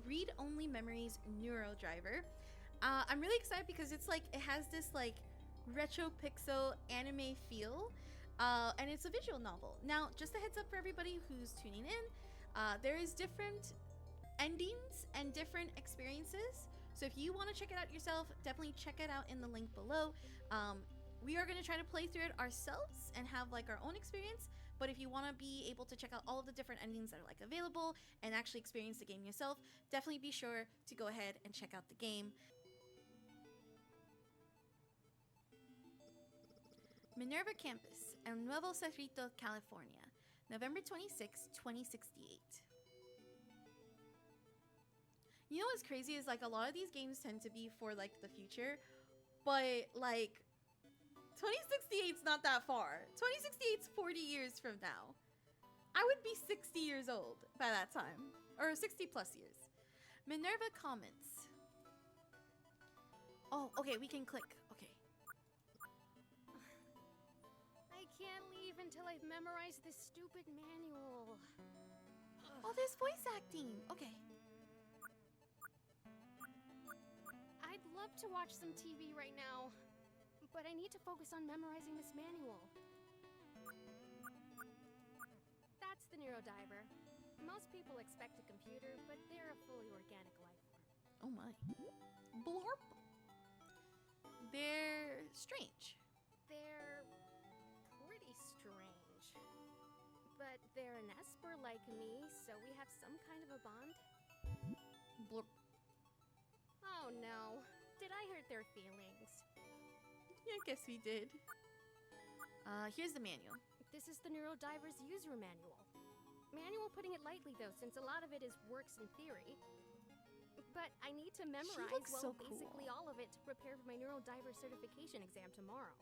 read-only memories Neurodriver. I'm really excited because it's like it has this like retro pixel anime feel, and it's a visual novel. Now, just a heads up for everybody who's tuning in, there is different endings and different experiences. So if you want to check it out yourself, definitely check it out in the link below. We are going to try to play through it ourselves and have like our own experience, but if you want to be able to check out all of the different endings that are like available and actually experience the game yourself, definitely be sure to go ahead and check out the game. Minerva Campus, El Nuevo Cerrito, California, November 26, 2068. You know what's crazy is like a lot of these games tend to be for like the future, but like 2068's not that far. 2068's 40 years from now. I would be 60 years old by that time, or 60 plus years. Minerva comments. Oh, okay, we can click. Okay. I can't leave until I've memorized this stupid manual. Oh, there's voice acting. Okay. I'd love to watch some TV right now, but I need to focus on memorizing this manual. That's the Neurodiver. Most people expect a computer, but they're a fully organic life form. Oh my. Blorp. They're strange. They're pretty strange. But they're an Esper like me, so we have some kind of a bond. Blorp. Oh no. Did I hurt their feelings? Yeah, I guess we did. Here's the manual. This is the Neurodiver's user manual. Manual putting it lightly though, since a lot of it is works in theory. But I need to memorize basically all of it to prepare for my Neurodiver certification exam tomorrow.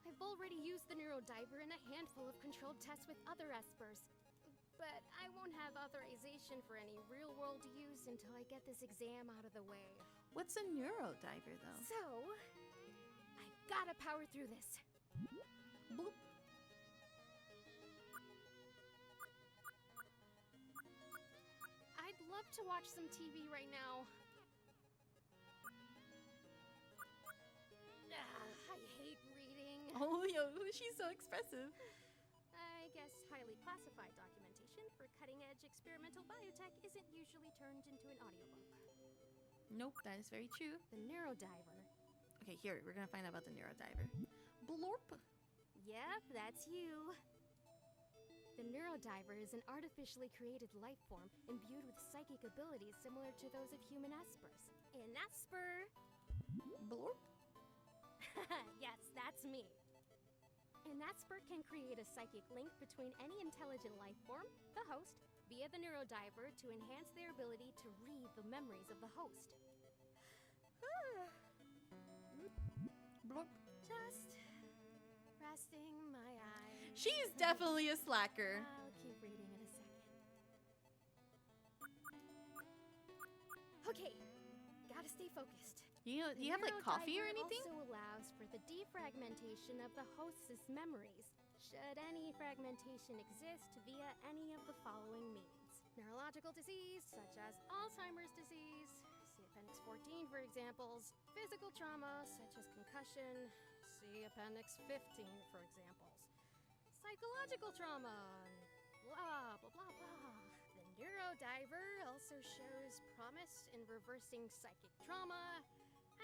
I've already used the Neurodiver in a handful of controlled tests with other Espers. But I won't have authorization for any real-world use until I get this exam out of the way. What's a Neurodiver, though? So, I've gotta power through this. Bloop. I'd love to watch some TV right now. I hate reading. Oh, yo, she's so expressive. I guess highly classified documentation for cutting-edge experimental biotech isn't usually turned into an audiobook. Nope, that is very true. The Neurodiver. Okay, here, we're gonna find out about the Neurodiver. Blorp. Yep, that's you. The Neurodiver is an artificially created life form imbued with psychic abilities similar to those of human Espers. An Esper! Blorp. Yes, that's me. An Esper can create a psychic link between any intelligent life form, the host, via the Neurodiver to enhance their ability to read the memories of the host. Blorp. Just resting my eyes. She's definitely a slacker. I'll keep reading in a second. Okay, gotta stay focused. Do you have like coffee or anything? Also allows for the defragmentation of the host's memories, should any fragmentation exist via any of the following means. Neurological disease, such as Alzheimer's disease, see Appendix 14 for examples. Physical trauma, such as concussion, see Appendix 15 for examples. Psychological trauma, blah, blah, blah, blah. The Neurodiver also shows promise in reversing psychic trauma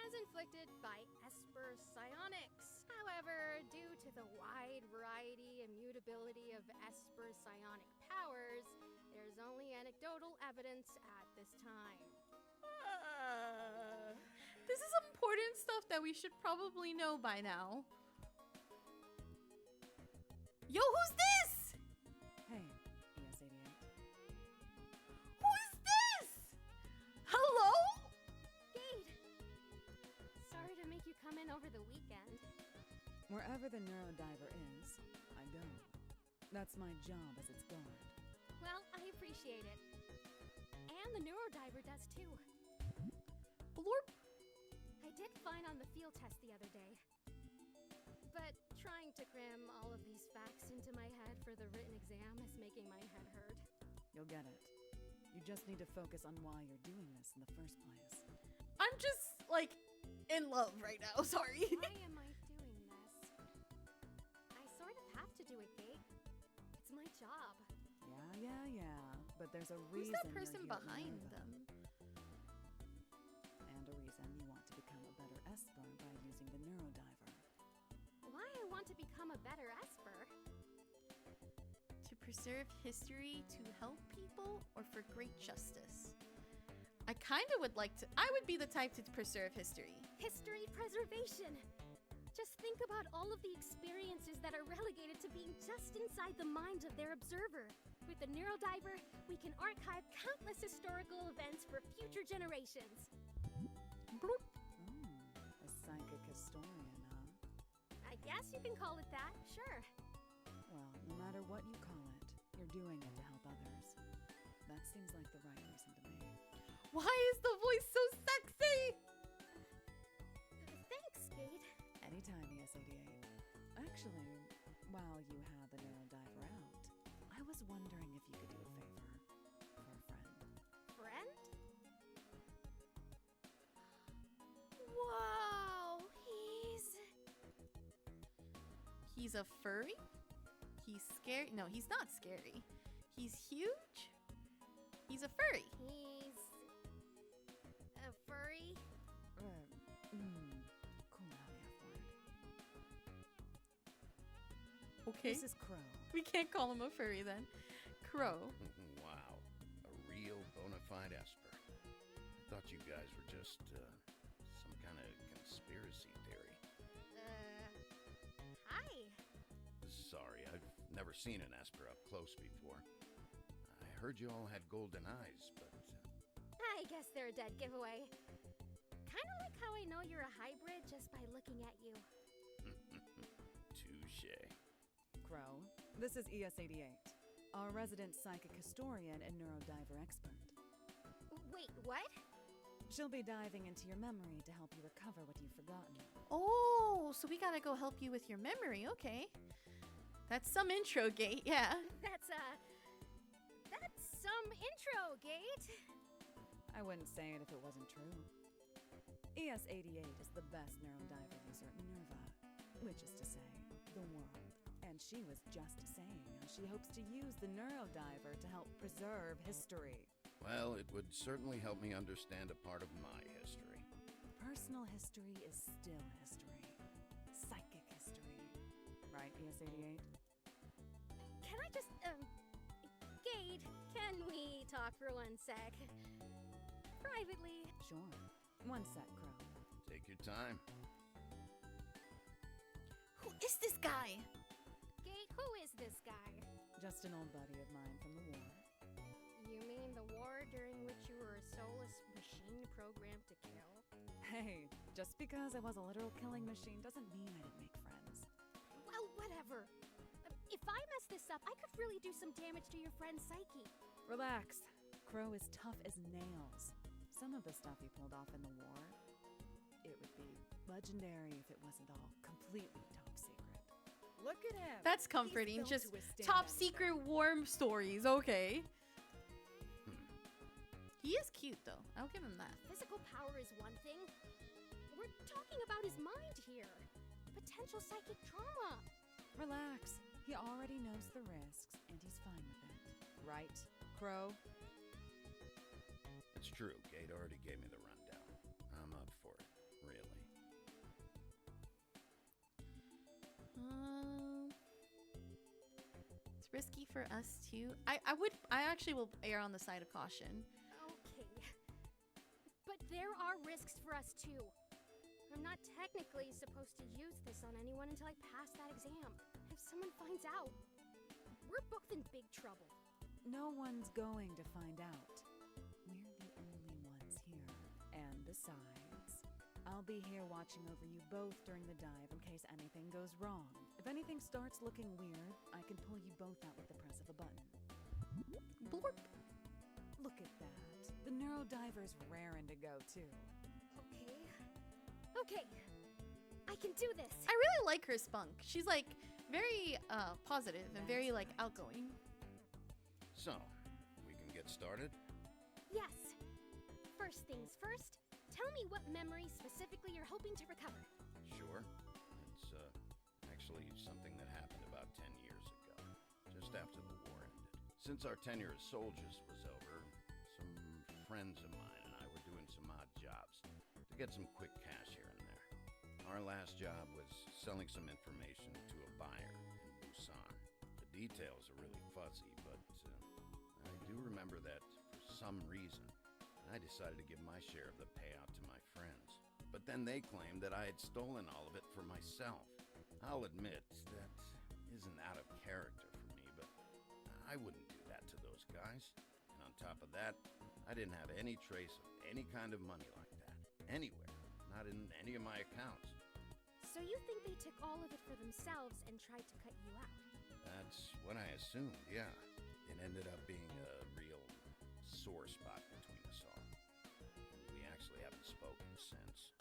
as inflicted by Esper psionics. However, due to the wide variety and mutability of Esper's psionic powers, there's only anecdotal evidence at this time. This is important stuff that we should probably know by now. Yo, who's this? Hey, ES88. Who is this? Hello? Gade! Sorry to make you come in over the weekend. Wherever the Neurodiver is, I go. That's my job as its guard. Well, I appreciate it. And the Neurodiver does too. Blorp. I did fine on the field test the other day. But trying to cram all of these facts into my head for the written exam is making my head hurt. You'll get it. You just need to focus on why you're doing this in the first place. I'm just, like, in love right now. Sorry. Why am I doing this? I sort of have to do it, Gate. It's my job. Yeah. But there's a Who's reason that person you're here at behind Minerva. them? And a reason you want to become a better Esper by using the Neurodiver. Why I want to become a better Esper? To preserve history, to help people, or for great justice? I kind of would like to. I would be the type to preserve history. History preservation! Just think about all of the experiences that are relegated to being just inside the mind of their observer. With the Neurodiver, we can archive countless historical events for future generations. Bloop. A psychic historian, huh? I guess you can call it that, sure. Well, no matter what you call it, you're doing it to help others. That seems like the right reason to me. Why is the voice so sexy? Thanks, Gate. Anytime, ES88. Actually, while you had the Neurodiver out, I was wondering if you could do a favor for a friend. Friend? Whoa, He's a furry? He's scary. No, he's not scary. He's huge? He's a furry. he's a furry. Cool down the F word. Okay. This is Crow. We can't call him a furry then. Crow. Wow, a real bona fide Esper. I thought you guys were just some kind of conspiracy theory. Hi. Sorry, I've never seen an Esper up close before. I heard you all had golden eyes, but I guess they're a dead giveaway. Kinda like how I know you're a hybrid just by looking at you. touche. Crow, this is ES88, our resident psychic historian and Neurodiver expert. Wait, what? She'll be diving into your memory to help you recover what you've forgotten. Oh, so we gotta go help you with your memory. Okay. That's some intro, Gate. Yeah. That's some intro, Gate. I wouldn't say it if it wasn't true. ES88 is the best Neurodiver user at Minerva, which is to say, the world. And she was just saying how she hopes to use the Neurodiver to help preserve history. Well, it would certainly help me understand a part of my history. Personal history is still history. Psychic history. Right, ES88? Can I just, Gate, can we talk for one sec? Privately. Sure. One sec, Crow. Take your time. Who is this guy? Gate, who is this guy? Just an old buddy of mine from the war. You mean the war during which you were a soulless machine programmed to kill? Hey, just because I was a literal killing machine doesn't mean I didn't make friends. Well, whatever. If I mess this up, I could really do some damage to your friend's psyche. Relax. Crow is tough as nails. Some of the stuff he pulled off in the war, it would be legendary if it wasn't all completely top secret. Look at him. That's He's comforting. built Just to withstand top anything. secret warm stories. Okay. He is cute though. I'll give him that. Physical power is one thing. We're talking about his mind here. Potential psychic trauma. Relax. He already knows the risks, and he's fine with it. Right, Crow? It's true, Gate already gave me the rundown. I'm up for it, really. It's risky for us too. I actually will err on the side of caution. Okay. But there are risks for us too. I'm not technically supposed to use this on anyone until I pass that exam. If someone finds out, we're both in big trouble. No one's going to find out. We're the only ones here. And besides, I'll be here watching over you both during the dive in case anything goes wrong. If anything starts looking weird, I can pull you both out with the press of a button. Blorp. Look at that. The Neurodiver's raring to go, too. Okay. I can do this. I really like her spunk. She's like very positive and very That's like right. outgoing. So, we can get started? Yes. First things first, tell me what memory specifically you're hoping to recover. Sure. It's actually something that happened about 10 years ago, just after the war ended. Since our tenure as soldiers was over, some friends of mine and I were doing some odd jobs to get some quick cash here and there. Our last job was selling some information to a buyer in Busan. The details are really fuzzy, but I do remember that for some reason, I decided to give my share of the payout to my friends. But then they claimed that I had stolen all of it for myself. I'll admit that isn't out of character for me, but I wouldn't do that to those guys. And on top of that, I didn't have any trace of any kind of money like that anywhere, not in any of my accounts. So you think they took all of it for themselves and tried to cut you out? That's what I assumed, yeah. It ended up being a real sore spot between us all. And we actually haven't spoken since.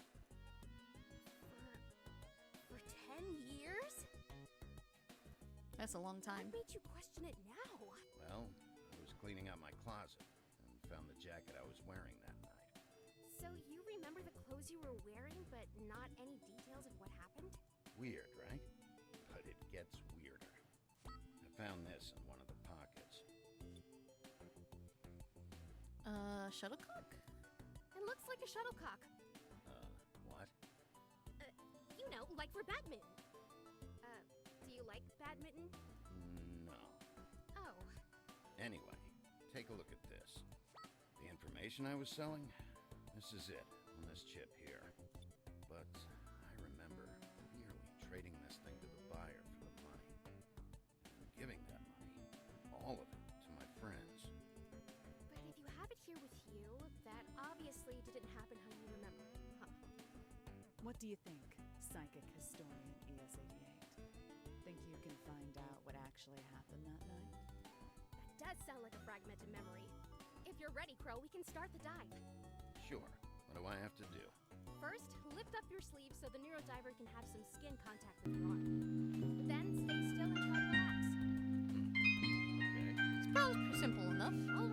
For 10 years? That's a long time. What made you question it now? Well, I was cleaning out my closet and found the jacket I was wearing that night. So you remember the clothes you were wearing, but not any details of what happened? Weird, right? But it gets weirder. I found this in one of the pockets. Shuttlecock? It looks like a shuttlecock. What? You know, like for badminton. Do you like badminton? No. Oh. Anyway, take a look at this. The information I was selling? This is it, on this chip here. But I remember clearly trading this thing to the buyer for the money. And giving that money, all of it, to my friends. But if you have it here with you, that obviously didn't happen how you remember it, huh? What do you think, psychic historian ES88? Think you can find out what actually happened that night? That does sound like a fragmented memory. If you're ready, Crow, we can start the dive. Sure. What do I have to do? First, lift up your sleeve so the Neurodiver can have some skin contact with your arm. Then stay still and try to relax. Okay. It's probably simple enough. All